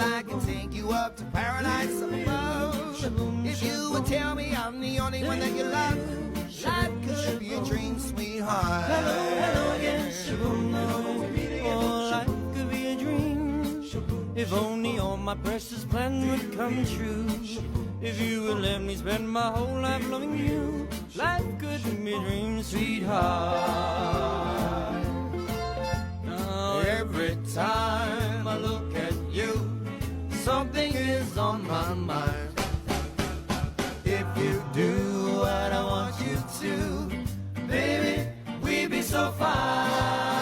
I can take you up to paradise above. If you would tell me I'm the only one that you love, life could be a dream, sweetheart. Hello again, shaboom, oh, life could be a dream. If only all my precious plans would come true. If you would let me spend my whole life loving you, life could be a dream, sweetheart. Now every time I look at you, something is on my mind. If you do what I want you to, baby, we'd be so fine.